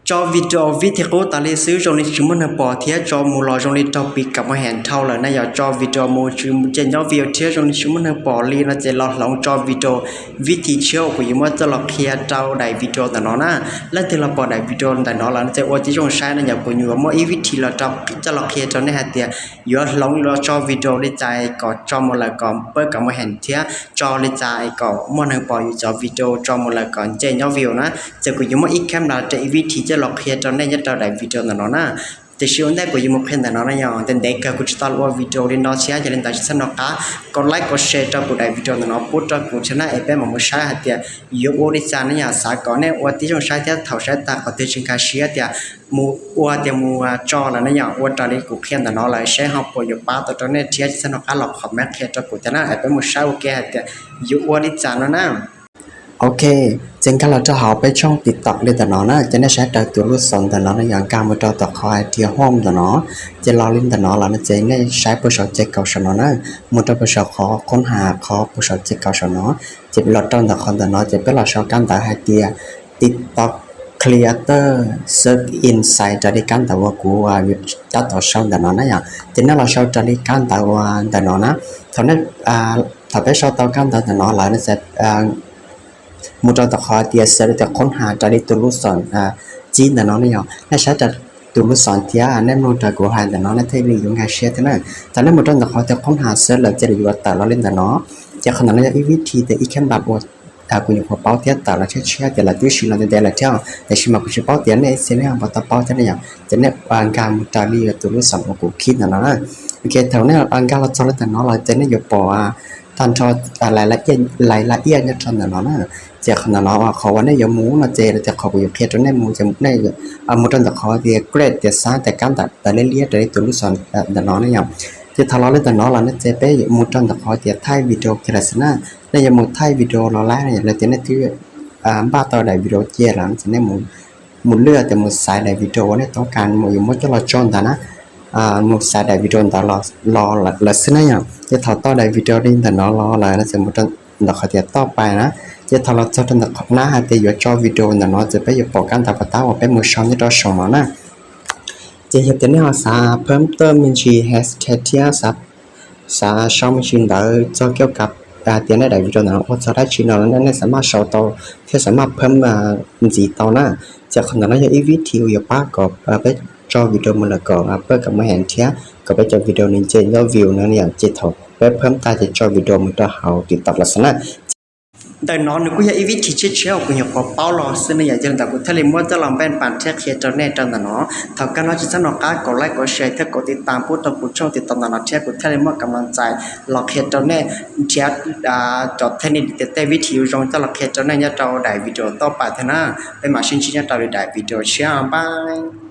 cho video video ta lấy xíu trong lịch chúng mình bỏ thiệt cho mù lò trong lịch topicกับมาเห็นเท่าเลยนะอย่าจอวิดีโอมูชื่อจะย้อนวิดีโอเทียtrong lịch chúng mình bỏลีนะจะลองจอวิดีโอวิธีเชื่อคุยว่าจะลองเคลียร์เจ้าใดวิดีโอแต่น้อนะแล้วที่เราปอใดวิดีโอแต่น้อแล้วจะว่าที่จงใช้นะอย่าคุยว่ามั่วอีวิธีเราจะลองเคลียร์เจ้าเนี่ยฮะเดียย้อนลองเราจอวิดีโอได้ใจก็จอมูลก่อนเปิดกับมาเห็นเทียจอได้ใจก็มั่วหนึ่งปออยู่จอวิดีโอจอมูลก่อนจะย้อนวิวนะจะคุยว่าอีกแค่เราจะอีวิธีจะลองเคลียร์เจ้าเนี่ยจะได้วิดีโอแต่น้อนะแต่ชีวิตได้กูยังไม่เห็นแต่น้องนะยังแต่เด็กกูจะตัดว่าวิดีโอเรียนน้องเชียร์จะเรียนแต่ฉันนกะก็ไลค์ก็แชร์จากกูได้วิดีโอน้องพูดจากกูชนะเอเป้มันไม่ใช่หัดเดียยกโอริจานี่อย่างสากลเนี่ยวันที่จงใช้เดียเท่าใช้ตาก็เตชิงคาเชียเดียมูว่าเดียมูจอแล้วนี่อย่างวันตอนนี้กูเขียนแต่น้องเลยใช้ห้องปอยป้าตัวตอนนี้เชียร์ฉันนกะหลอกขอบแม่เขียนจากกูชนะเอเป้ไม่ใช่โอเคหัดเดียยกโอริจานะนะโอเคจึงการเราจะหาไปช่องติดต่อเลยแต่น้อนะจะได้ใช้ตัวรูปสอนแต่น้อนะอย่างการมาต่อคอยเที่ยวห้องแต่น้อจะรอลิ้นแต่น้อแล้วนะจะได้ใช้ผู้สอนเจ็กเก่าสนอนะมุดผู้สอนขอค้นหาขอผู้สอนเจ็กเก่าสนอจะเป็นหลอดต้นแต่คนแต่น้อจะเป็นหลอดชาวการแต่ให้เตียติดต่อครีเอเตอร์เซิร์ชอินไซต์จะได้การแต่ว่ากูตัดต่อช่องแต่น้อนะอย่างจะนั่นเราชอบจะได้การแต่ว่าแต่น้อนะเท่านั้นถ้าไปชอบต่อการแต่น้อแล้วนะจะมุดตะคอเตียเสร็จจะค้นหาจะได้ตัวลูกศรจีนแต่น้องนี่เหรอน่าใช้จะตัวลูกศรเทียนั่นมุดตะกูหายแต่น้องนั่นเทคนิคยังไงเชื่อที่นั่นแต่นั่นมุดตะคอจะค้นหาเสร็จแล้วจะได้อยู่แต่เราเล่นแต่น้องจะขนาดนั้นอีวิธีแต่อีแค่แบบว่ากูอยู่หัวเป้าเทียแต่เราเชื่อแต่ละที่ชิลเราเดินละเที่ยวแต่ชิมากูชิเป้าเทียเนี่ยเสียเนี่ยพอตะเป้าเทียเนี่ยจะเนี่ยอันการมุดตะลีตัวลูกศรของกูคิดนะนะโอเคแถวนี้อันการเราจะเล่นแต่น้องเราจะเนี่ยอยู่ปอท่านชอบรายละเอียดเนี่ยท่านนะน้องนะจะขนาดน้องเขาว่าเนี่ยยมูมาเจแต่เขาไปอยู่เพชรเนี่ยมูจะเนี่ยมุดแต่เขาเดียเกรดเดียซ่าแต่การแต่เลี้ยแต่ตัวลูกศรแต่น้องเนี่ยจะทะเลาะเล่นแต่น้องเราเนี่ยจะไปมุดแต่เขาเดียถ่ายวิดีโอคลิปนะเนี่ยยังมุดถ่ายวิดีโอเราไล่เนี่ยเราจะเนี่ยที่บ้าต่อได้วิดีโอเจียหลังจะเนี่ยมุดเลือดแต่มุดสายได้วิดีโอเนี่ยต้องการมุดอยู่มุดจะเราจนแต่นะมุดสายได้วิดีโอแต่รอละสินะอย่างจะถอดต่อได้วิดีโอนี้แต่น้องรออะไรนะจะมุดแต่เขาเดียต่อไปนะจะทะเลาะจนหน้าหาแต่อยู่จอวิดีโอแต่น้องจะไปอยู่โปรแกรมแต่ปะต้าว่าเป็นมือช่องที่เราส่งมานะจะเห็นแต่เนี่ยสาเพิ่มเติมมีชีแฮชแท็กที่สาช่องมีชีเดอจะเกี่ยวกับเตียนได้วิดีโอนะว่าจะได้ชีนนั้นสามารถโชว์ตัวที่สามารถเพิ่มสีตัวนะจะขนาดนั้นอย่างอีวิธีอยู่ป้าก็ไปจอวิดีโอมันละก็เปิดกับมาเห็นเทียก็ไปจอวิดีโอนี้จะยอดวิวนั้นอย่างจิตถกไปเพิ่มตาจะจอวิดีโอมันตัวเขาติดต่อลักษณะแต่น้องนึกว่าอีวิธีเชี่ยวกูอยากขอเป้าหล่อซึ่งในอย่างเช่นแต่กูทะเลมั่วจะลองเป็นปั่นเช็คเคจแน่จังแต่น้องถ้าการเราจะสนุกการกดไลค์กดแชร์ถ้ากดติดตามพูดต่อกูช่องติดตามนานาเช็คกูทะเลมั่วกำลังใจหลอกเคจแน่เช็คจอดเทนนิสแต่วิธีจงจะหลอกเคจแน่จะเราได้วิดีโอต่อไปเถอะนะไปมาชิ้นจะเราได้วิดีโอเชื่อบาย